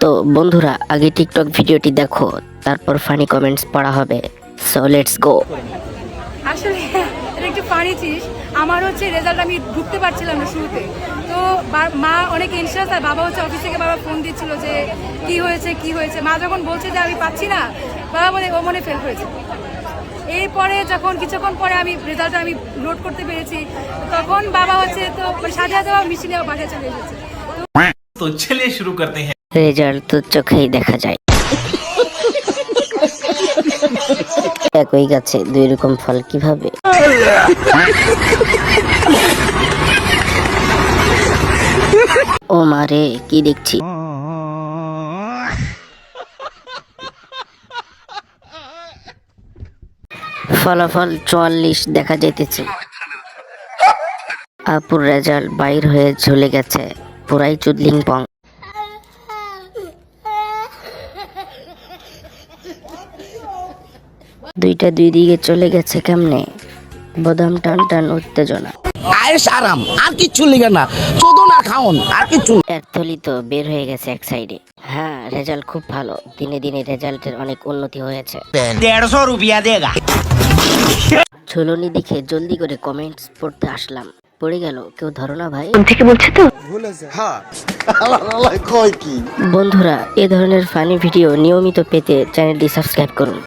তো বন্ধুরা আগে টিকটক ভিডিওটি দেখো, তারপর ফানি কমেন্টস পড়া হবে। So let's go. আসলে এটা একটু ফানি চিজ। আমার হচ্ছে রেজাল্ট আমি ঢুকতে পারছিলাম না শুরুতে, তো মা অনেক এনশিয়াস, আর বাবা হচ্ছে অফিস থেকে বাবা ফোন দিচ্ছিল যে কি হয়েছে। মা যখন বলছে যে আমি পাচ্ছি না, বাবা বলে ও মনে ফেল হয়েছে। এরপরে যখন কিছুক্ষণ পরে আমি রেজাল্টটা আমি নোট করতে পেরেছি, তখন বাবা হচ্ছে তো সাজা যাওয়া মেশিনে বাসায় চলে এসেছে। तो चलिए शुरू करते हैं। রেজাল্ট তো চোখেই দেখা যায়। একই গাছে দুই রকম ফল কিভাবে? ও মারে, কি দেখছি? ফলাফল 44 দেখা যাইতেছে। আপুর রেজাল্ট বাইর হয়ে ঝুলে গেছে, পুরাই চুদলিং পং। দুইটা দুই দিকে চলে গেছে কেমনে? বদাম টান টান উত্তেজনা। আয়েশ আরাম আর কিচ্ছু লিগে না, চোদো না খাওন আর কিচ্ছু। এক থলি তো বের হয়ে গেছে এক সাইডে। হ্যাঁ, রেজাল্ট খুব ভালো। দিনে দিনে রেজাল্টের অনেক উন্নতি হয়েছে। 150 रुपया देगा। ঝুলনি দেখে জলদি করে কমেন্টস পড়তে আসলাম। পড়ে গেল, কেউ ধরো না ভাই। বন্ধুরা, এ ধরনের ফানি ভিডিও নিয়মিত পেতে চ্যানেলটি সাবস্ক্রাইব করুন।